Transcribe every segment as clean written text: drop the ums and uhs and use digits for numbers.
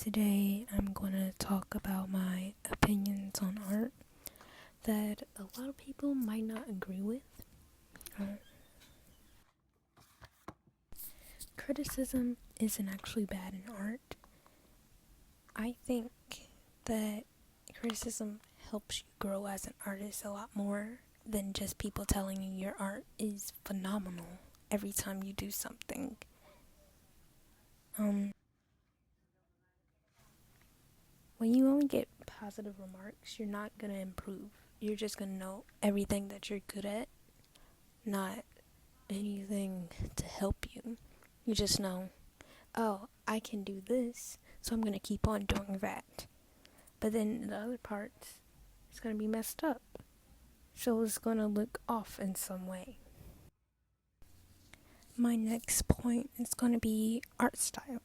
Today I'm going to talk about my opinions on art that a lot of people might not agree with. Criticism isn't actually bad in art. I think that criticism helps you grow as an artist a lot more than just people telling you your art is phenomenal every time you do something. When you only get positive remarks, you're not going to improve. You're just going to know everything that you're good at, not anything to help you. You just know, oh, I can do this, so I'm going to keep on doing that. But then the other parts, it's going to be messed up. So it's going to look off in some way. My next point is going to be art style.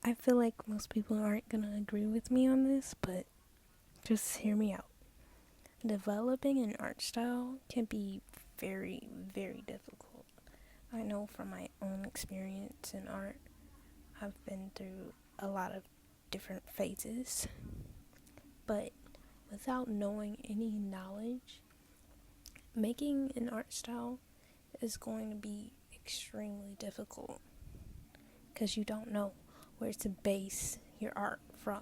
I feel like most people aren't going to agree with me on this, but just hear me out. Developing an art style can be very, very difficult. I know from my own experience in art, I've been through a lot of different phases, but without knowing any knowledge, making an art style is going to be extremely difficult because you don't know where to base your art from.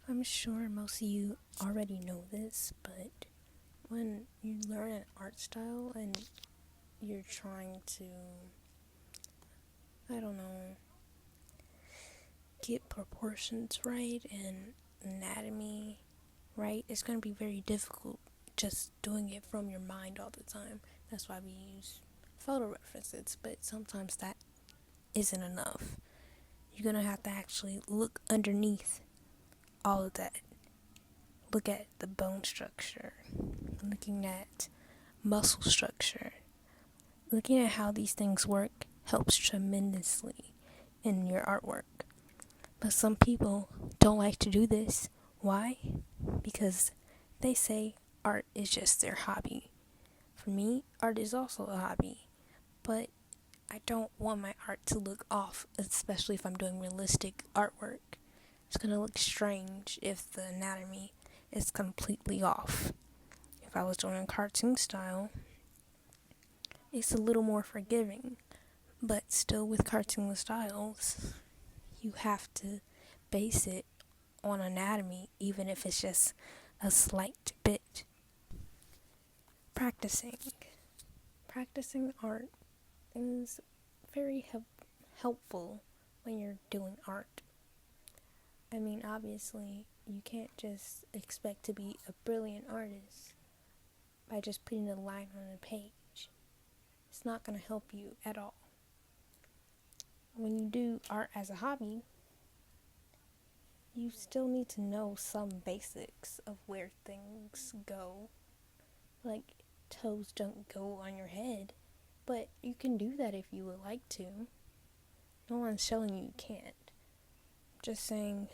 I'm sure most of you already know this, but when you learn an art style and you're trying to, get proportions right and anatomy right, it's going to be very difficult just doing it from your mind all the time. That's why we use photo references, but sometimes that isn't enough. You're going to have to actually look underneath all of that. Look at the bone structure, looking at muscle structure. Looking at how these things work helps tremendously in your artwork. But some people don't like to do this. Why? Because they say art is just their hobby. For me, art is also a hobby, but I don't want my art to look off, especially if I'm doing realistic artwork. It's going to look strange if the anatomy is completely off. If I was doing a cartoon style, it's a little more forgiving, but still with cartoon styles, you have to base it on anatomy, even if it's just a slight bit. Practicing art is very helpful when you're doing art. I mean, obviously, you can't just expect to be a brilliant artist by just putting a line on a page. It's not going to help you at all. When you do art as a hobby, you still need to know some basics of where things go. Like, toes don't go on your head, but you can do that if you would like to. No one's telling you can't. Just saying,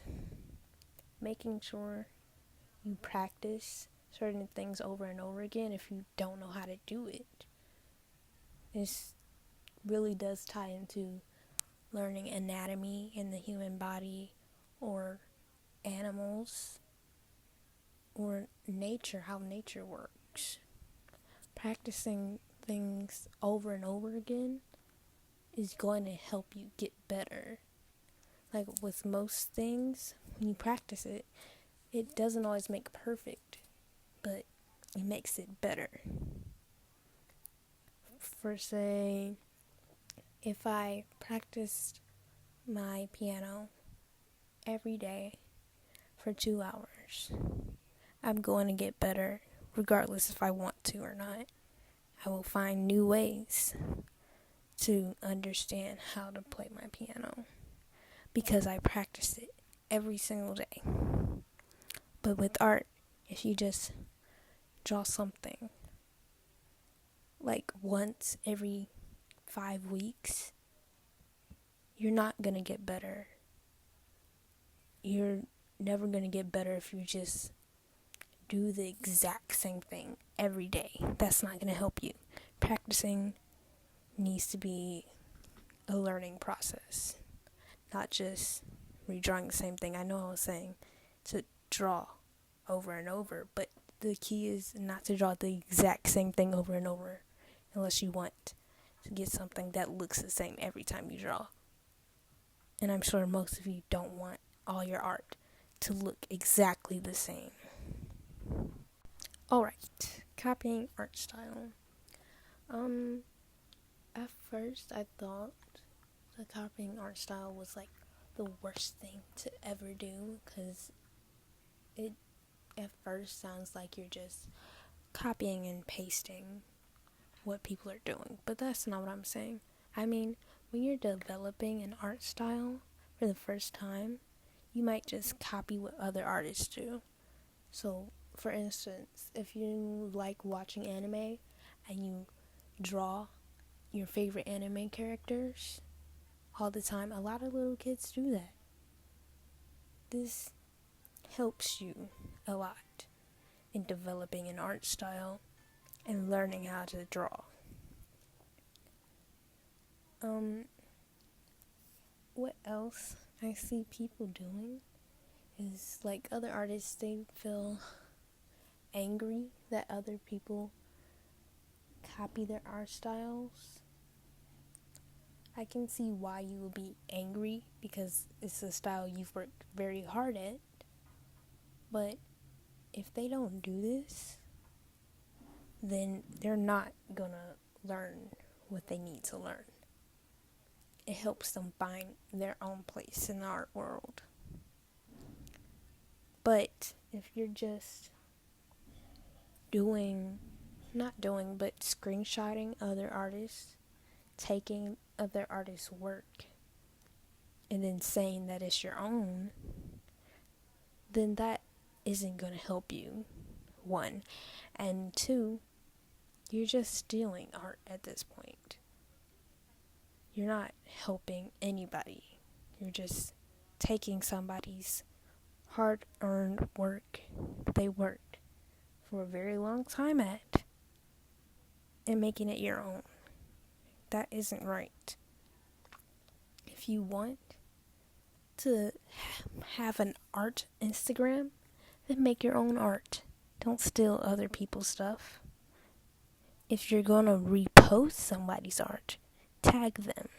making sure you practice certain things over and over again if you don't know how to do it. This really does tie into learning anatomy in the human body or animals or nature, how nature works. Practicing things over and over again is going to help you get better. Like with most things, when you practice it, it doesn't always make perfect, but it makes it better. For say, if I practiced my piano every day for 2 hours, I'm going to get better regardless if I want to or not. I will find new ways to understand how to play my piano because I practice it every single day. But with art, if you just draw something like once every 5 weeks, you're not going to get better. You're never going to get better if you just do the exact same thing every day. That's not going to help you. Practicing needs to be a learning process, not just redrawing the same thing. I know I was saying to draw over and over, but the key is not to draw the exact same thing over and over unless you want to get something that looks the same every time you draw. And I'm sure most of you don't want all your art to look exactly the same. Alright, copying art style. At first I thought the copying art style was like the worst thing to ever do, because it at first sounds like you're just copying and pasting what people are doing, but that's not what I'm saying. I mean, when you're developing an art style for the first time, you might just copy what other artists do. So, for instance, if you like watching anime and you draw your favorite anime characters all the time, a lot of little kids do that. This helps you a lot in developing an art style and learning how to draw. What else I see people doing is like other artists, they feel angry that other people copy their art styles. I can see why you would be angry because it's a style you've worked very hard at. But if they don't do this, then they're not gonna learn what they need to learn. It helps them find their own place in the art world. But if you're just but screenshotting other artists, taking other artists' work, and then saying that it's your own, then that isn't going to help you, one. And two, you're just stealing art at this point. You're not helping anybody. You're just taking somebody's hard-earned work they worked for a very long time at and making it your own. That isn't right. If you want to have an art Instagram, then make your own art. Don't steal other people's stuff. If you're gonna repost somebody's art, tag them.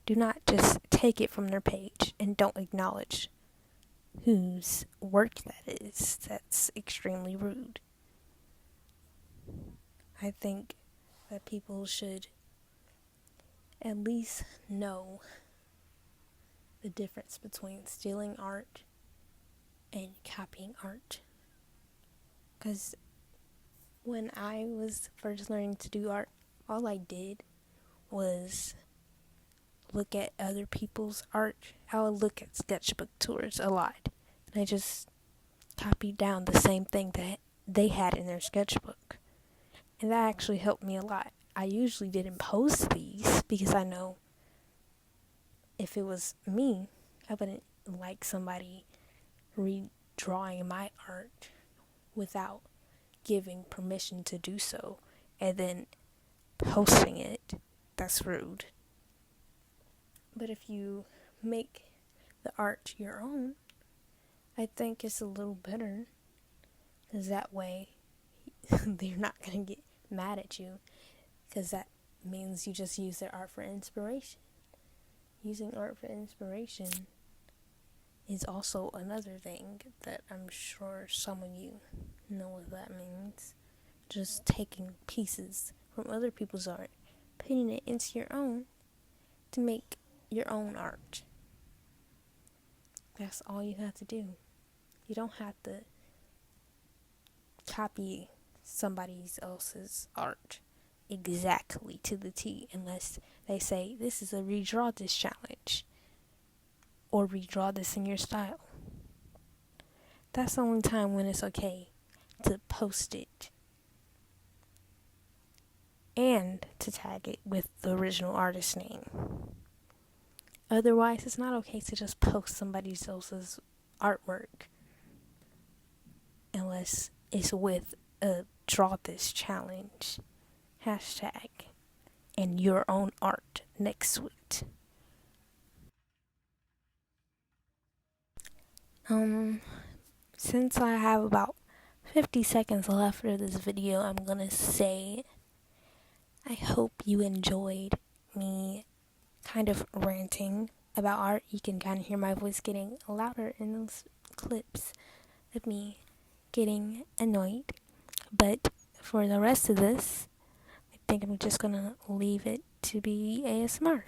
Do not just take it from their page and don't acknowledge whose work that is. That's extremely rude. I think that people should at least know the difference between stealing art and copying art. Because when I was first learning to do art, all I did was look at other people's art. I would look at sketchbook tours a lot. And I just copied down the same thing that they had in their sketchbook. And that actually helped me a lot. I usually didn't post these because I know if it was me, I wouldn't like somebody redrawing my art without giving permission to do so and then posting it. That's rude. But if you make the art your own, I think it's a little better, because that way they're not going to get mad at you, because that means you just use their art for inspiration. Using art for inspiration is also another thing that I'm sure some of you know what that means. Just taking pieces from other people's art, putting it into your own to make your own art. That's all you have to do. You don't have to copy somebody else's art exactly to the T unless they say this is a redraw this challenge or redraw this in your style. That's the only time when it's okay to post it and to tag it with the original artist's name. Otherwise, it's not okay to just post somebody else's artwork unless it's with a draw this challenge hashtag and your own art next to it. Um, since I have about 50 seconds left of this video, I'm gonna say I hope you enjoyed me kind of ranting about art. You can kind of hear my voice getting louder in those clips of me getting annoyed. But for the rest of this, I think I'm just gonna leave it to be ASMR.